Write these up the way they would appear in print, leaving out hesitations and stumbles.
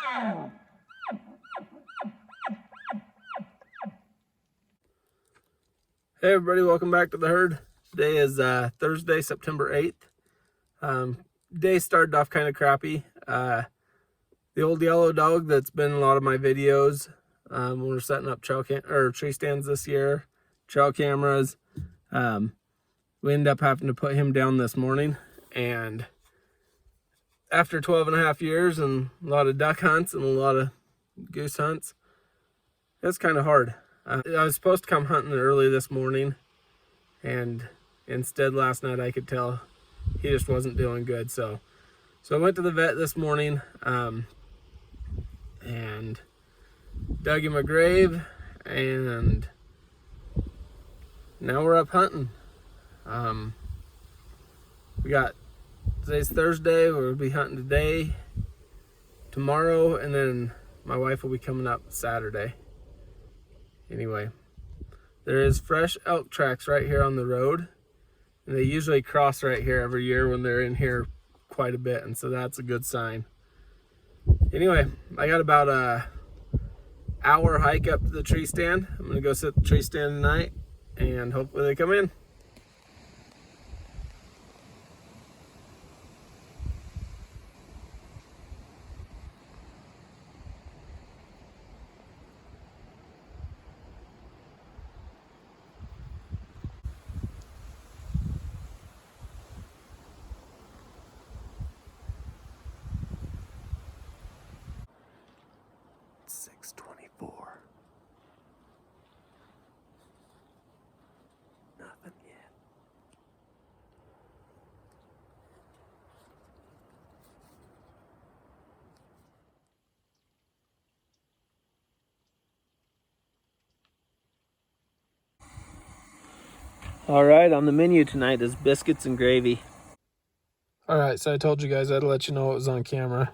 Hey everybody, welcome back to the herd. Today is Thursday, September 8th. Day started off kind of crappy. The old yellow dog that's been in a lot of my videos when we're setting up tree stands this year, trail cameras. We ended up having to put him down this morning, and after 12 and a half years and a lot of duck hunts and a lot of goose hunts, it's kind of hard. I was supposed to come hunting early this morning, and instead last night I could tell he just wasn't doing good. So I went to the vet this morning and dug him a grave, and now we're up hunting. Today's Thursday. We'll be hunting today, tomorrow, and then my wife will be coming up Saturday. Anyway, there is fresh elk tracks right here on the road, and they usually cross right here every year when they're in here quite a bit, and so that's a good sign. Anyway, I got about a hour hike up to the tree stand. I'm gonna go sit at the tree stand tonight, and hopefully they come in. It's 6:24. Nothing yet. All right, on the menu tonight is biscuits and gravy. All right, so I told you guys I'd let you know what was on camera.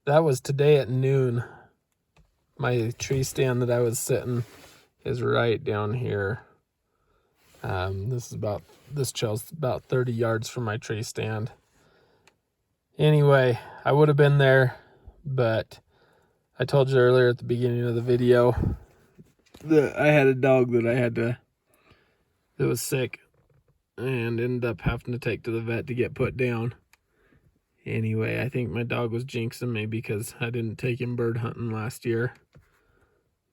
That was today at noon. My tree stand that I was sitting is right down here. This trail's about 30 yards from my tree stand. Anyway, I would have been there, but I told you earlier at the beginning of the video that I had a dog that was sick and ended up having to take to the vet to get put down. Anyway, I think my dog was jinxing me because I didn't take him bird hunting last year.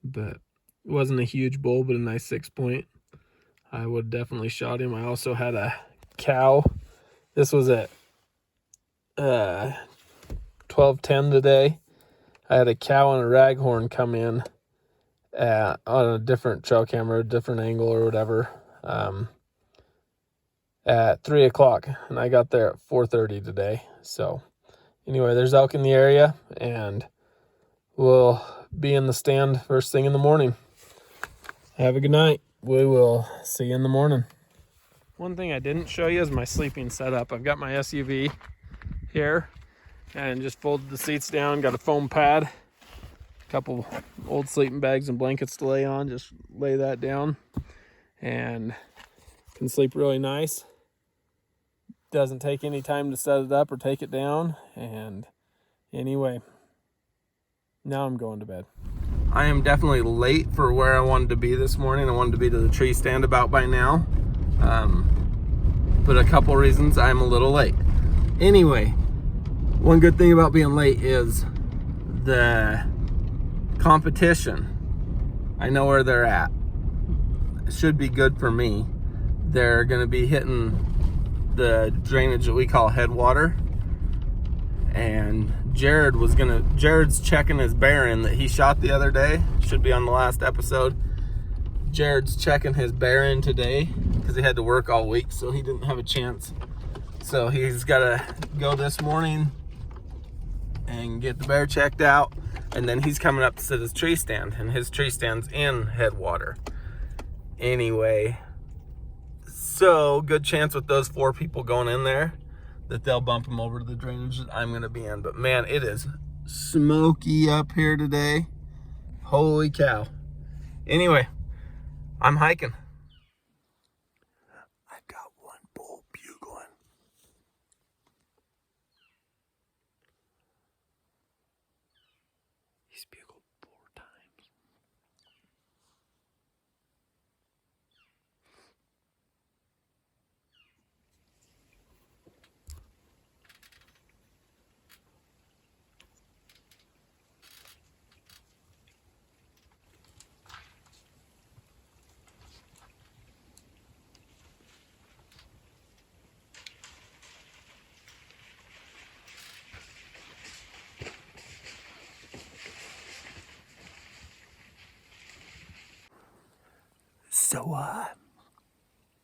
But it wasn't a huge bull, but a nice 6-point. I would have definitely shot him. I also had a cow. This was at 12:10 today. I had a cow and a raghorn come in on a different trail camera, a different angle or whatever, at 3 o'clock, and I got there at 4:30 today. So anyway, there's elk in the area, and we'll be in the stand first thing in the morning. Have a good night. We will see you in the morning. One thing I didn't show you is my sleeping setup. I've got my SUV here and just folded the seats down, got a foam pad, a couple old sleeping bags and blankets to lay on. Just lay that down and can sleep really nice. Doesn't take any time to set it up or take it down. And anyway, now I'm going to bed. I am definitely late for where I wanted to be this morning. I wanted to be to the tree stand about by now. But a couple reasons I'm a little late. Anyway, one good thing about being late is the competition. I know where they're at. It should be good for me. They're going to be hitting the drainage that we call headwater, and Jared's checking his bearing that he shot the other day. Should be on the last episode. Jared's checking his bearing today because he had to work all week, so he didn't have a chance. So he's got to go this morning and get the bear checked out, and then he's coming up to sit his tree stand, and his tree stand's in headwater. Anyway, so good chance with those 4 people going in there that they'll bump him over to the drainage that I'm going to be in. But man, it is smoky up here today. Holy cow. Anyway, I'm hiking. I got one bull bugling. He's bugled 4 times. So,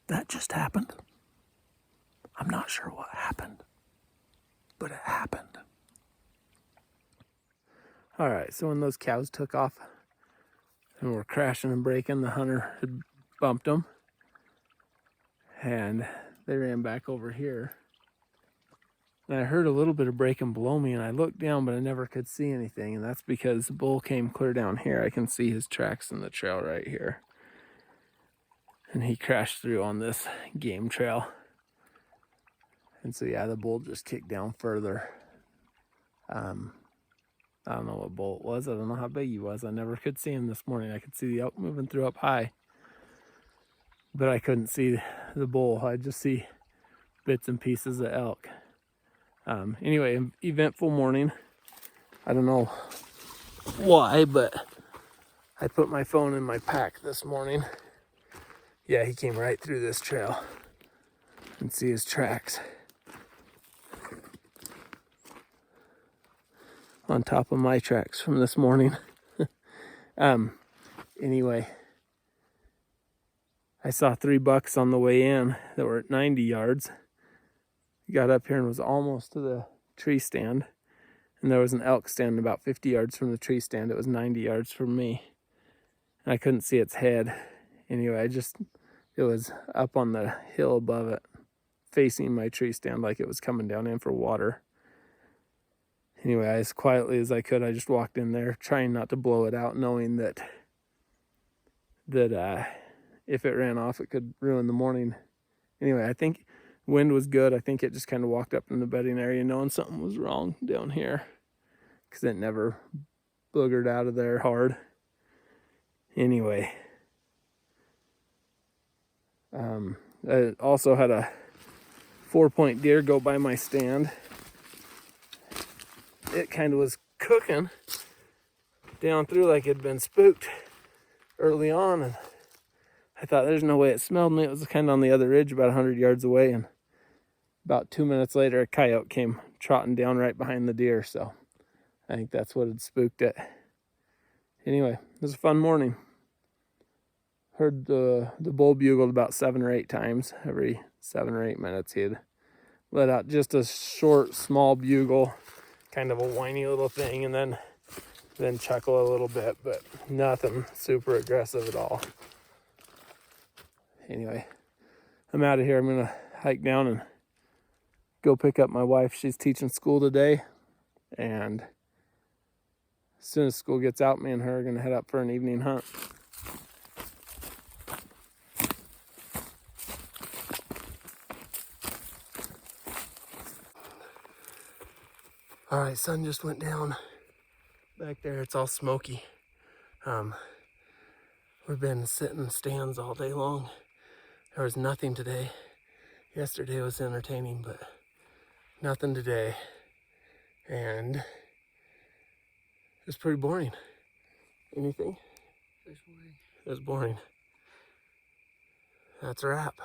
that just happened. I'm not sure what happened, but it happened. All right, so when those cows took off and were crashing and breaking, the hunter had bumped them, and they ran back over here. And I heard a little bit of breaking below me, and I looked down, but I never could see anything, and that's because the bull came clear down here. I can see his tracks in the trail right here. And he crashed through on this game trail. And so, yeah, the bull just kicked down further. I don't know what bull it was. I don't know how big he was. I never could see him this morning. I could see the elk moving through up high, but I couldn't see the bull. I'd just see bits and pieces of elk. Anyway, eventful morning. I don't know why, but I put my phone in my pack this morning. Yeah, he came right through this trail. And see his tracks on top of my tracks from this morning. Anyway, I saw 3 bucks on the way in that were at 90 yards. Got up here and was almost to the tree stand. And there was an elk standing about 50 yards from the tree stand. It was 90 yards from me. And I couldn't see its head. Anyway, it was up on the hill above it, facing my tree stand like it was coming down in for water. Anyway, as quietly as I could, I just walked in there, trying not to blow it out, knowing that if it ran off, it could ruin the morning. Anyway, I think wind was good. I think it just kind of walked up in the bedding area knowing something was wrong down here, because it never boogered out of there hard. Anyway, I also had a 4-point deer go by my stand. It kind of was cooking down through like it'd been spooked early on, and I thought there's no way it smelled me. It was kind of on the other ridge about 100 yards away, and about 2 minutes later a coyote came trotting down right behind the deer, so I think that's what had spooked it. Anyway, it was a fun morning. Heard the bull bugled about 7 or 8 times. Every 7 or 8 minutes he'd let out just a short, small bugle, kind of a whiny little thing, and then chuckle a little bit, but nothing super aggressive at all. Anyway, I'm out of here. I'm gonna hike down and go pick up my wife. She's teaching school today, and as soon as school gets out, me and her are gonna head up for an evening hunt. All right, sun just went down back there. It's all smoky. We've been sitting in stands all day long. There was nothing today. Yesterday was entertaining, but nothing today. And it was pretty boring. Anything? It was boring. That's a wrap.